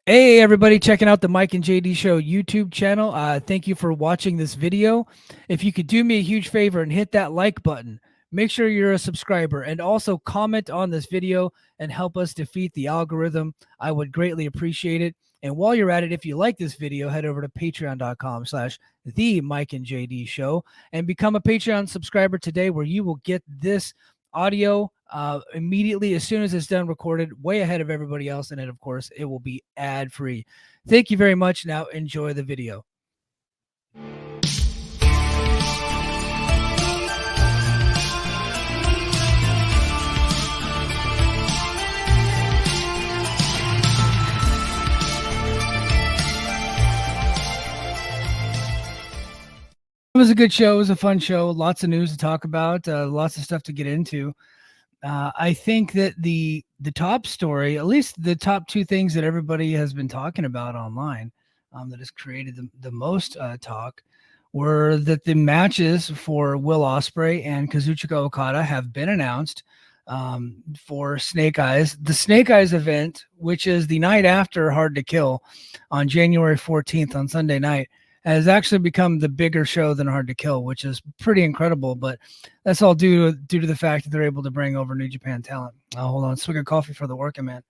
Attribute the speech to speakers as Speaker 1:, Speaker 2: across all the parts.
Speaker 1: Hey, everybody checking out the Mike and JD Show YouTube channel. Thank you for watching this video. If you could do me a huge favor and hit that like button, make sure you're a subscriber, and also comment on this video and help us defeat the algorithm. I would greatly appreciate it. And while you're at it, if you like this video, head over to patreon.com/the Mike and JD Show and become a Patreon subscriber today, where you will get this audio immediately as soon as it's done recorded, way ahead of everybody else. And then, of course, it will be ad free. Thank you very much. Now enjoy the video. It was a good show. It was a fun show. Lots of news to talk about. Lots of stuff to get into. I think that the top story, at least the top two things that everybody has been talking about online, that has created the most talk, were that the matches for Will Ospreay and Kazuchika Okada have been announced for Snake Eyes. The Snake Eyes event, which is the night after Hard to Kill on January 14th on Sunday night, has actually become the bigger show than Hard to Kill, which is pretty incredible. But that's all due to the fact that they're able to bring over New Japan talent. Hold on, swig of coffee for the working man.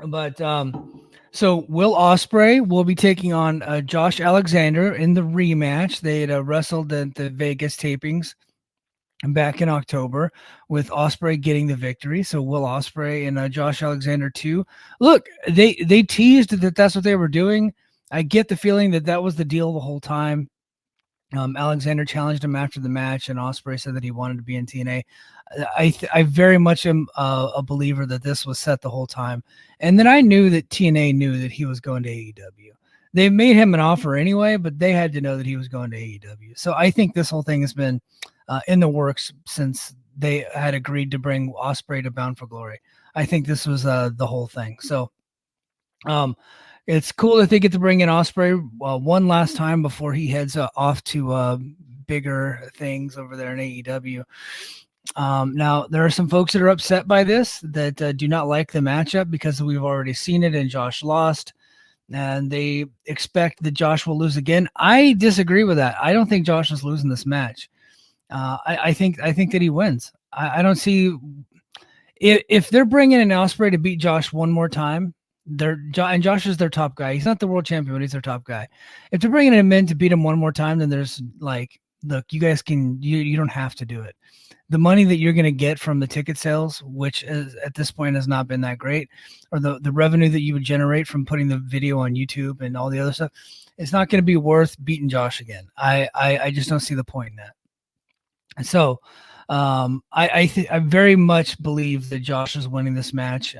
Speaker 1: But so Will Ospreay will be taking on Josh Alexander in the rematch. They had wrestled at the Vegas tapings back in October, with Ospreay getting the victory. So Will Ospreay and Josh Alexander too. Look, they teased that that's what they were doing. I get the feeling that that was the deal the whole time. Alexander challenged him after the match, and Ospreay said that he wanted to be in TNA. I very much am a believer that this was set the whole time. And then I knew that TNA knew that he was going to AEW. They made him an offer anyway, but they had to know that he was going to AEW. So I think this whole thing has been in the works since they had agreed to bring Ospreay to Bound for Glory. I think this was the whole thing. So it's cool that they get to bring in Ospreay one last time before he heads off to bigger things over there in AEW. Now, there are some folks that are upset by this, that do not like the matchup because we've already seen it and Josh lost, and they expect that Josh will lose again. I disagree with that. I don't think Josh is losing this match. I think that he wins. I don't see if they're bringing in Ospreay to beat Josh one more time. And Josh is their top guy. He's not the world champion, but he's their top guy. If they're bringing him in to beat him one more time, then there's like, look, you guys can, you don't have to do it. The money that you're going to get from the ticket sales, which is at this point has not been that great, or the revenue that you would generate from putting the video on YouTube and all the other stuff, it's not going to be worth beating Josh again. I just don't see the point in that. And so I very much believe that Josh is winning this match.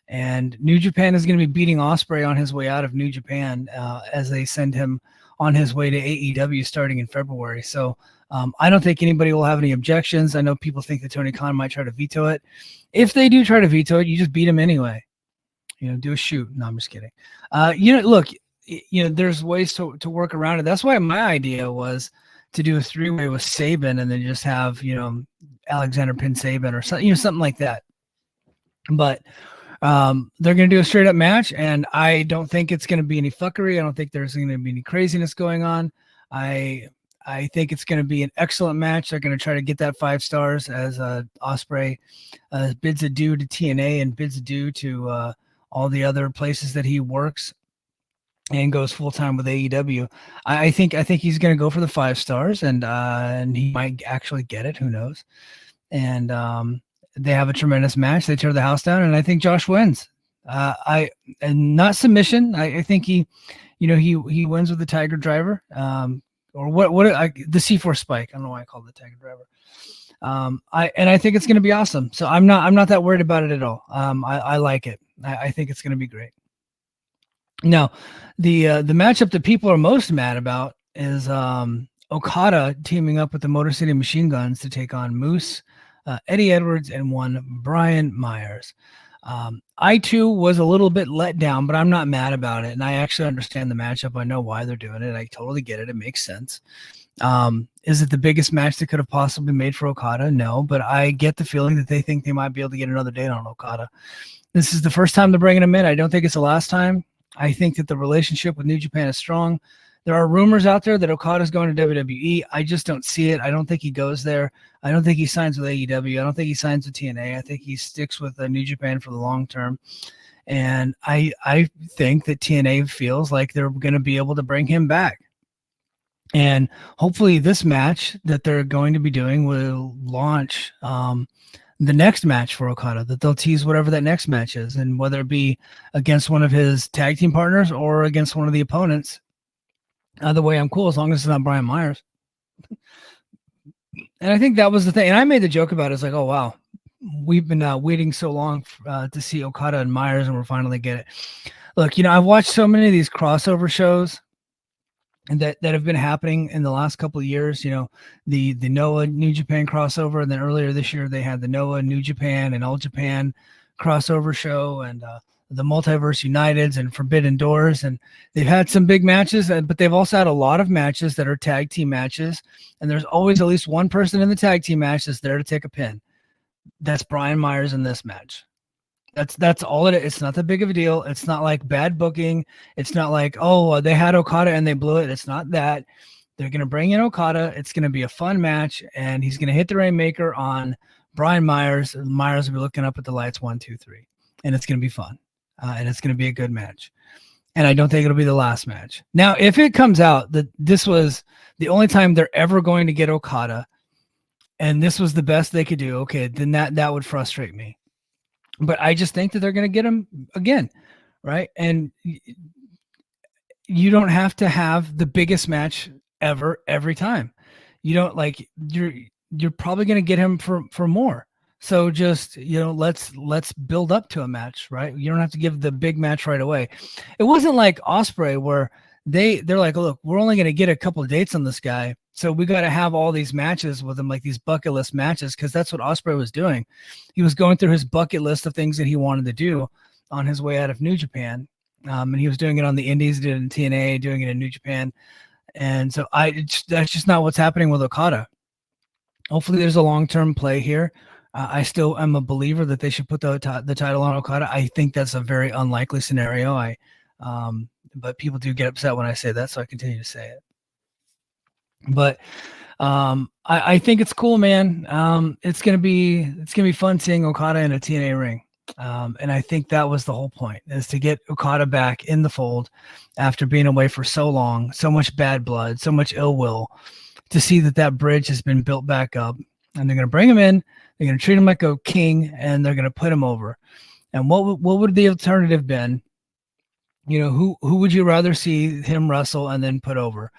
Speaker 1: And New Japan is going to be beating Ospreay on his way out of New Japan as they send him on his way to AEW starting in February. So I don't think anybody will have any objections. I know people think that Tony Khan might try to veto it. If they do try to veto it, you just beat him anyway. Do a shoot. No, I'm just kidding. Look, there's ways to work around it. That's why my idea was to do a three-way with Saban and then just have, Alexander pin Saban or something, something like that. But they're going to do a straight up match, and I don't think it's going to be any fuckery. I don't think there's going to be any craziness going on. I think it's going to be an excellent match. They're going to try to get that 5 stars as Ospreay bids adieu to TNA and bids adieu to all the other places that he works and goes full time with AEW. I think he's going to go for the 5 stars, and he might actually get it. Who knows? And they have a tremendous match. They tear the house down, and I think Josh wins. And not submission. I think he wins with the Tiger Driver, or the C4 Spike. I don't know why I called it the Tiger Driver. I think it's going to be awesome. So I'm not that worried about it at all. I like it. I think it's going to be great. Now, the matchup that people are most mad about is Okada teaming up with the Motor City Machine Guns to take on Moose, Eddie Edwards, and one Brian Myers. I too was a little bit let down, but I'm not mad about it. And I actually understand the matchup. I know why they're doing it. I totally get it. It makes sense. Is it the biggest match that could have possibly made for Okada? No, but I get the feeling that they think they might be able to get another date on Okada. This is the first time they're bringing him in. I don't think it's the last time. I think that the relationship with New Japan is strong. There are rumors out there that Okada's going to WWE. I just don't see it. I don't think he goes there. I don't think he signs with AEW. I don't think he signs with TNA. I think he sticks with New Japan for the long term. And I think that TNA feels like they're going to be able to bring him back. And hopefully this match that they're going to be doing will launch the next match for Okada, that they'll tease whatever that next match is. And whether it be against one of his tag team partners or against one of the opponents, either way, I'm cool as long as it's not Brian Myers. And I think that was the thing. And I made the joke about it. It's like, oh, wow, we've been waiting so long to see Okada and Myers, and we're finally get it. Look, I've watched so many of these crossover shows and that have been happening in the last couple of years. The Noah New Japan crossover, and then earlier this year they had the Noah New Japan and All Japan crossover show, and the Multiverse Uniteds and Forbidden Doors, and they've had some big matches, but they've also had a lot of matches that are tag team matches, and there's always at least one person in the tag team match that's there to take a pin. That's Brian Myers in this match. That's all it is. It's not that big of a deal. It's not like bad booking. It's not like, oh, they had Okada and they blew it. It's not that. They're going to bring in Okada. It's going to be a fun match, and he's going to hit the Rainmaker on Brian Myers. Myers will be looking up at the lights, 1, 2, 3, and it's going to be fun. And it's going to be a good match. And I don't think it'll be the last match. Now, if it comes out that this was the only time they're ever going to get Okada, and this was the best they could do, okay, then that would frustrate me. But I just think that they're going to get him again, right? And you don't have to have the biggest match ever every time. You don't like you're probably going to get him for more. So just, let's build up to a match, right? You don't have to give the big match right away. It wasn't like Ospreay where they're like, look, we're only going to get a couple of dates on this guy, so we got to have all these matches with him, like these bucket list matches, because that's what Ospreay was doing. He was going through his bucket list of things that he wanted to do on his way out of New Japan, and he was doing it on the Indies, did it in TNA, doing it in New Japan, and so that's just not what's happening with Okada. Hopefully, there's a long-term play here. I still am a believer that they should put the title on Okada. I think that's a very unlikely scenario. But people do get upset when I say that, so I continue to say it. But I think it's cool, man. It's gonna be fun seeing Okada in a TNA ring, and I think that was the whole point, is to get Okada back in the fold after being away for so long, so much bad blood, so much ill will, to see that bridge has been built back up, and they're gonna bring him in. They're going to treat him like a king, and they're going to put him over. And what would the alternative been? Who would you rather see him wrestle and then put over?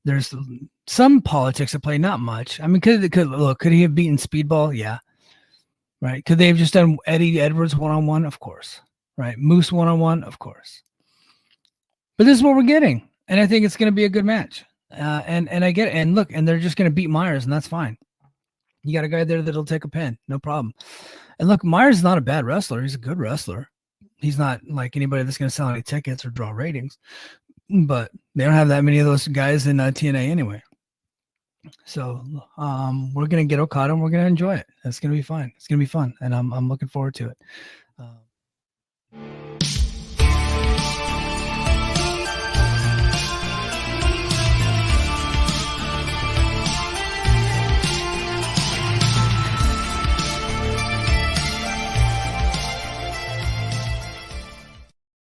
Speaker 1: There's some politics at play, not much. I mean, could he have beaten Speedball? Yeah. Right. Could they have just done Eddie Edwards one-on-one? Of course. Right. Moose one-on-one? Of course. But this is what we're getting. And I think it's going to be a good match. And I get it. And look, and they're just going to beat Myers, and that's fine. You got a guy there that'll take a pin, no problem. And look, Myers is not a bad wrestler. He's a good wrestler. He's not like anybody that's going to sell any tickets or draw ratings, but they don't have that many of those guys in TNA anyway. So we're going to get Okada, and we're going to enjoy it. It's going to be fine. It's going to be fun, and I'm looking forward to it.